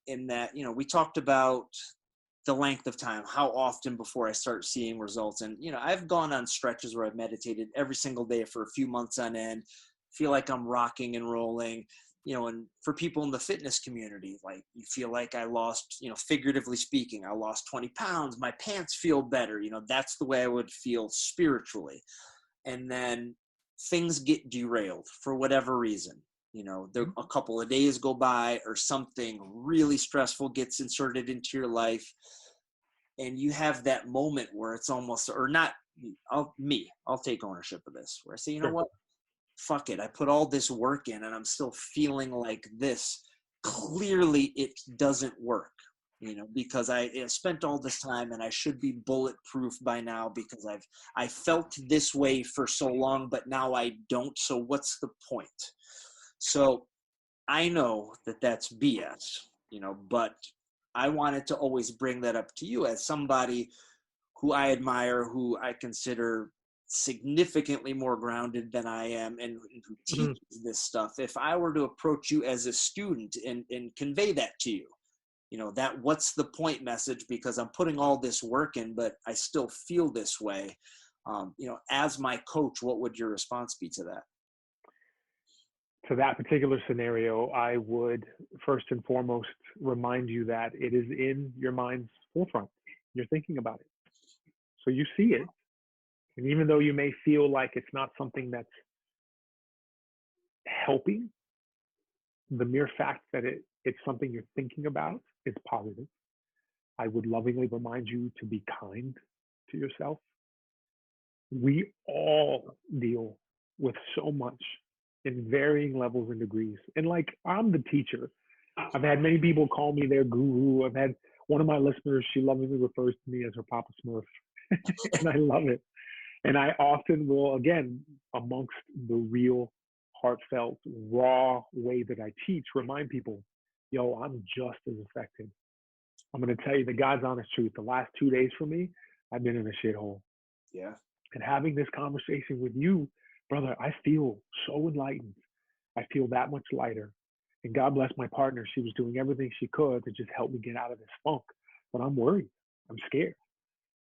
In that, we talked about the length of time, how often before I start seeing results. And, I've gone on stretches where I've meditated every single day for a few months on end, feel like I'm rocking and rolling, and for people in the fitness community, like you feel like I lost, figuratively speaking, I lost 20 pounds, my pants feel better. That's the way I would feel spiritually. And then things get derailed for whatever reason. A couple of days go by or something really stressful gets inserted into your life. And you have that moment where it's almost, or not, I'll take ownership of this, where I say, what? Fuck it. I put all this work in and I'm still feeling like this. Clearly it doesn't work, because I spent all this time and I should be bulletproof by now because I felt this way for so long, but now I don't. So what's the point? So I know that that's BS, but I wanted to always bring that up to you as somebody who I admire, who I consider significantly more grounded than I am and who teaches this stuff. If I were to approach you as a student and convey that to you, that what's the point message, because I'm putting all this work in, but I still feel this way. As my coach, what would your response be to that? To that particular scenario, I would first and foremost remind you that it is in your mind's forefront. You're thinking about it. So you see it. And even though you may feel like it's not something that's helping, the mere fact that it's something you're thinking about is positive. I would lovingly remind you to be kind to yourself. We all deal with so much in varying levels and degrees. And I'm the teacher. I've had many people call me their guru. I've had one of my listeners, she lovingly refers to me as her Papa Smurf. And I love it. And I often will, again, amongst the real, heartfelt, raw way that I teach, remind people, I'm just as affected. I'm going to tell you the God's honest truth. The last 2 days for me, I've been in a shithole. Yeah. And having this conversation with you, brother, I feel so enlightened. I feel that much lighter. And God bless my partner. She was doing everything she could to just help me get out of this funk. But I'm worried. I'm scared.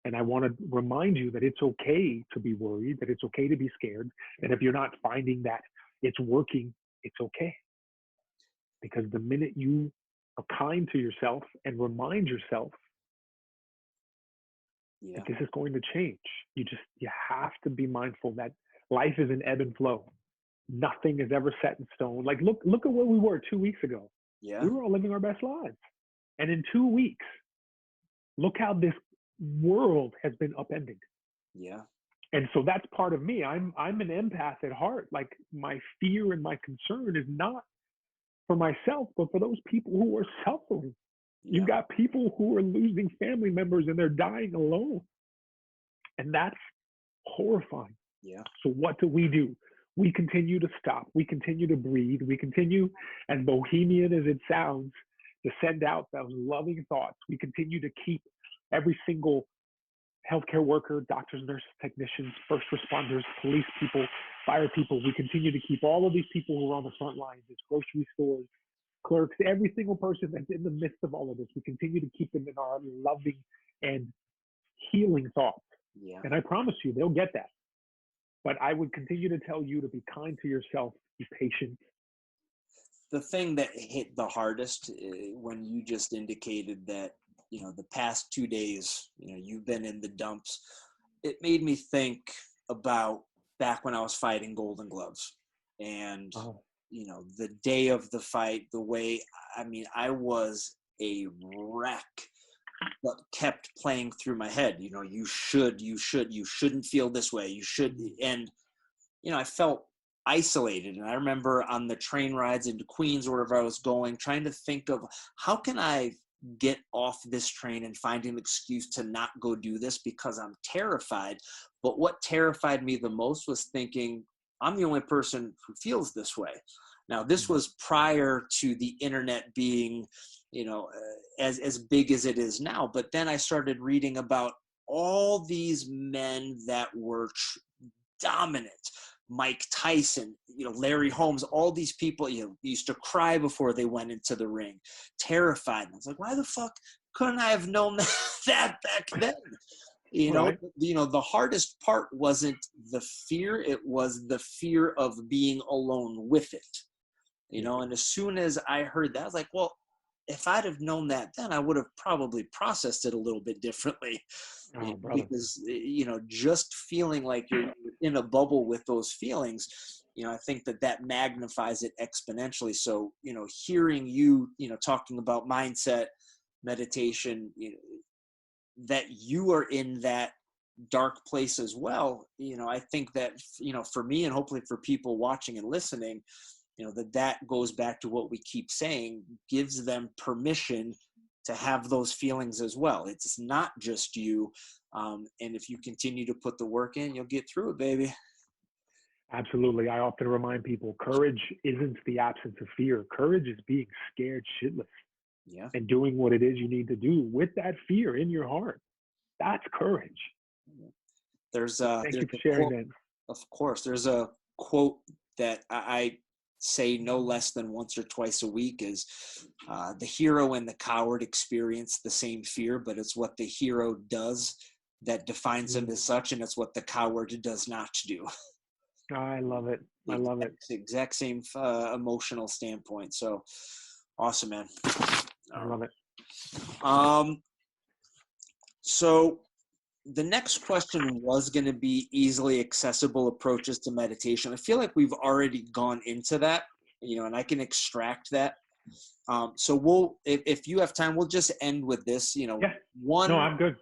And I want to remind you that it's okay to be worried, that it's okay to be scared. And if you're not finding that it's working, it's okay. Because the minute you are kind to yourself and remind yourself that this is going to change, you have to be mindful that life is an ebb and flow. Nothing is ever set in stone. Look at where we were 2 weeks ago. Yeah. We were all living our best lives. And in 2 weeks, look how this world has been upended. Yeah. And so that's part of me. I'm an empath at heart. Like, my fear and my concern is not for myself, but for those people who are suffering. Yeah. You've got people who are losing family members and they're dying alone. And that's horrifying. Yeah. So what do? We continue to stop. We continue to breathe. We continue, as bohemian as it sounds, to send out those loving thoughts. We continue to keep every single healthcare worker, doctors, nurses, technicians, first responders, police people, fire people. We continue to keep all of these people who are on the front lines, it's grocery stores, clerks, every single person that's in the midst of all of this. We continue to keep them in our loving and healing thoughts. Yeah. And I promise you, they'll get that. But I would continue to tell you to be kind to yourself, be patient. The thing that hit the hardest when you just indicated that, the past 2 days, you've been in the dumps, it made me think about back when I was fighting Golden Gloves and, the day of the fight, the way, I was a wreck, but kept playing through my head. You know, you shouldn't feel this way. You should. And, you know, I felt isolated. And I remember on the train rides into Queens, wherever I was going, trying to think of how can I get off this train and find an excuse to not go do this because I'm terrified. But what terrified me the most was thinking I'm the only person who feels this way. Now, this was prior to the internet being, you know, as big as it is now. But then I started reading about all these men that were dominant. Mike Tyson, you know, Larry Holmes, all these people, you know, used to cry before they went into the ring, terrified. And I was like, why the fuck couldn't I have known that back then? You know, Right. you know, the hardest part wasn't the fear; it was the fear of being alone with it. You know, and as soon as I heard that, I was like, well, if I'd have known that then, I would have probably processed it a little bit differently. Oh, brother. Because, you know, just feeling like you're in a bubble with those feelings, you know, I think that magnifies it exponentially. So, you know, hearing you, you know, talking about mindset, meditation, you know, that you are in that dark place as well, you know, I think that, you know, for me and hopefully for people watching and listening, you know, that goes back to what we keep saying, gives them permission to have those feelings as well. It's not just you. And if you continue to put the work in, you'll get through it, baby. Absolutely. I often remind people courage isn't the absence of fear. Courage is being scared shitless Yeah. and doing what it is you need to do with that fear in your heart. That's courage. There's Thank there's you for a sharing quote, that. of course, there's a quote that I say no less than once or twice a week is the hero and the coward experience the same fear, but it's what the hero does that defines him as such, and it's what the coward does not do. I love it. I love it. Exact same emotional standpoint. So awesome, man. I love it. So the next question was going to be easily accessible approaches to meditation. I feel like we've already gone into that, you know, and I can extract that. So we'll, if you have time, we'll just end with this, you know, Yeah. No, I'm good.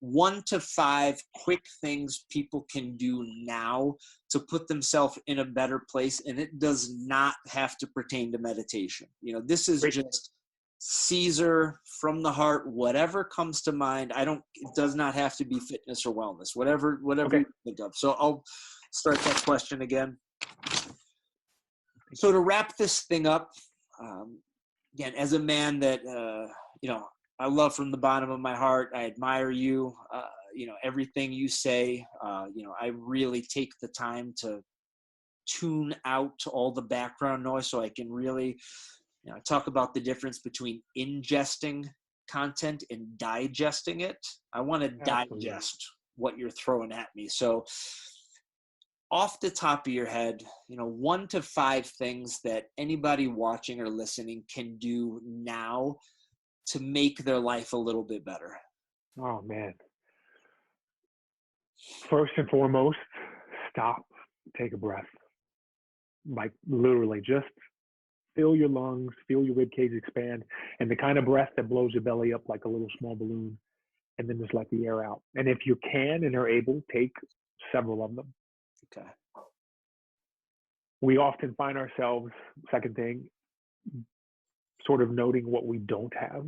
1 to 5 quick things people can do now to put themselves in a better place. And it does not have to pertain to meditation. You know, this is Great. just Ceasar from the heart, whatever comes to mind. It does not have to be fitness or wellness, whatever Okay. you think of. So I'll start that question again. So to wrap this thing up, again, as a man that, you know, I love from the bottom of my heart, I admire you, you know, everything you say, you know, I really take the time to tune out all the background noise so I can really, you know, talk about the difference between ingesting content and digesting it. I want to digest what you're throwing at me. So off the top of your head, you know, 1 to 5 things that anybody watching or listening can do now to make their life a little bit better. Oh, man. First and foremost, stop, take a breath. Like literally just fill your lungs, feel your rib cage expand, and the kind of breath that blows your belly up like a little small balloon, and then just let the air out. And if you can and are able, take several of them. Okay. We often find ourselves, second thing, sort of noting what we don't have.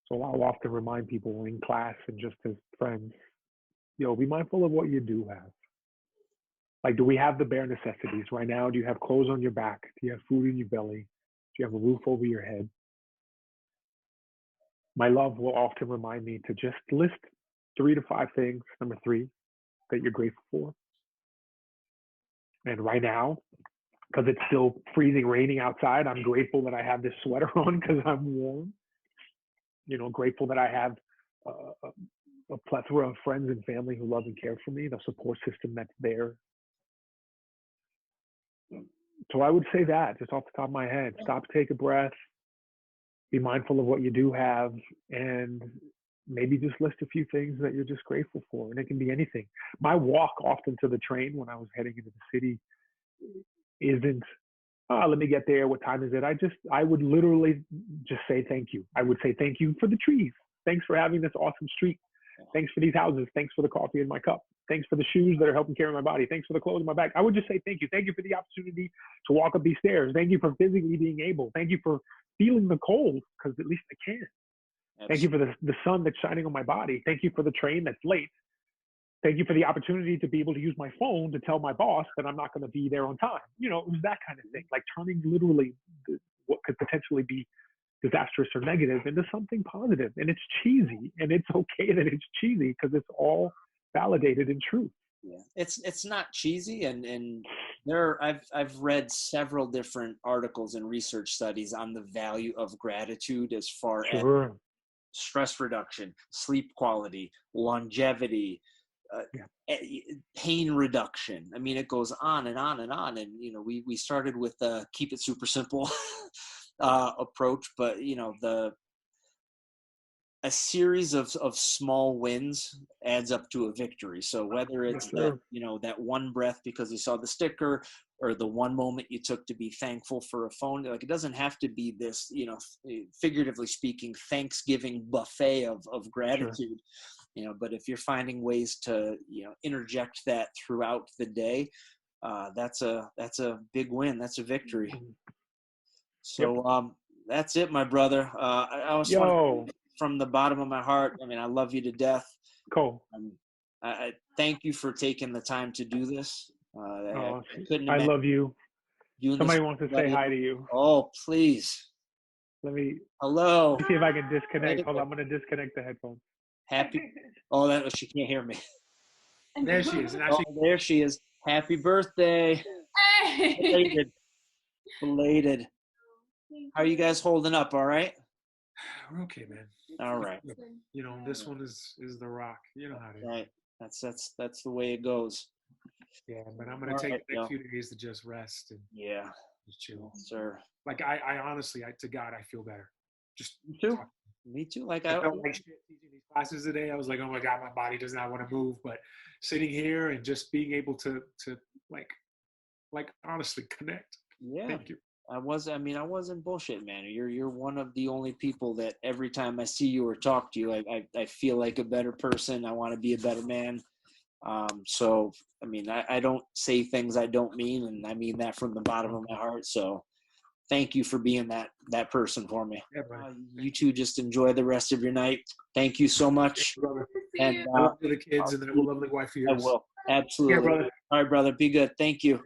So I'll often remind people in class and just as friends, be mindful of what you do have. Like, do we have the bare necessities right now? Do you have clothes on your back? Do you have food in your belly? Do you have a roof over your head? My love will often remind me to just list 3 to 5 things, number 3, that you're grateful for. And right now, because it's still freezing, raining outside, I'm grateful that I have this sweater on because I'm warm. Grateful that I have a plethora of friends and family who love and care for me, the support system that's there. So I would say that, just off the top of my head, stop, take a breath, be mindful of what you do have, and maybe just list a few things that you're just grateful for. And it can be anything. My walk often to the train when I was heading into the city isn't let me get there. What time is it? I would literally just say thank you. I would say thank you for the trees. Thanks for having this awesome street. Thanks for these houses. Thanks for the coffee in my cup. Thanks for the shoes that are helping carry my body. Thanks for the clothes in my back. I would just say thank you. Thank you for the opportunity to walk up these stairs. Thank you for physically being able. Thank you for feeling the cold, because at least I can. Absolutely. Thank you for the sun that's shining on my body. Thank you for the train that's late. Thank you for the opportunity to be able to use my phone to tell my boss that I'm not going to be there on time. You know, it was that kind of thing, like turning literally what could potentially be disastrous or negative into something positive. And it's cheesy, and it's okay that it's cheesy, because it's all validated in truth. Yeah, it's not cheesy, and I've read several different articles and research studies on the value of gratitude as far as stress reduction, sleep quality, longevity, pain reduction. I mean, it goes on and on and on. And you know, we started with the keep it super simple approach, but you know, a series of small wins adds up to a victory. So whether it's that, you know, that one breath because you saw the sticker, or the one moment you took to be thankful for a phone, like it doesn't have to be this, you know, figuratively speaking, Thanksgiving buffet of gratitude, you know, but if you're finding ways to, you know, interject that throughout the day, that's a big win. That's a victory. So that's it, my brother. I was from the bottom of my heart. I mean, I love you to death. Cool. I thank you for taking the time to do this. I love you. Somebody wants to say hi to you. Oh, please. Hello. Let me see if I can disconnect. Hold on, I'm going to disconnect the headphones. She can't hear me. There she is. There she is. Happy birthday. Hey. Belated. How are you guys holding up? All right? We're okay, man. All right. You know, this one is the rock. You know how it is. Right. That's the way it goes. Yeah, but I'm gonna take the next few days to just rest and just chill. Sir. Like I honestly, to God, I feel better. Just me too. Me too. Like I felt like shit teaching these classes today. I was like, oh my God, my body does not want to move. But sitting here and just being able to like honestly connect. Yeah. Thank you. I wasn't bullshit, man. You're one of the only people that every time I see you or talk to you, I feel like a better person. I want to be a better man. So, I mean, I don't say things I don't mean, and I mean that from the bottom of my heart. So thank you for being that person for me. Yeah, you two just enjoy the rest of your night. Thank you so much. And I love the kids, and I have a lovely wife for you. I will. Absolutely. Yeah, brother. All right, brother. Be good. Thank you.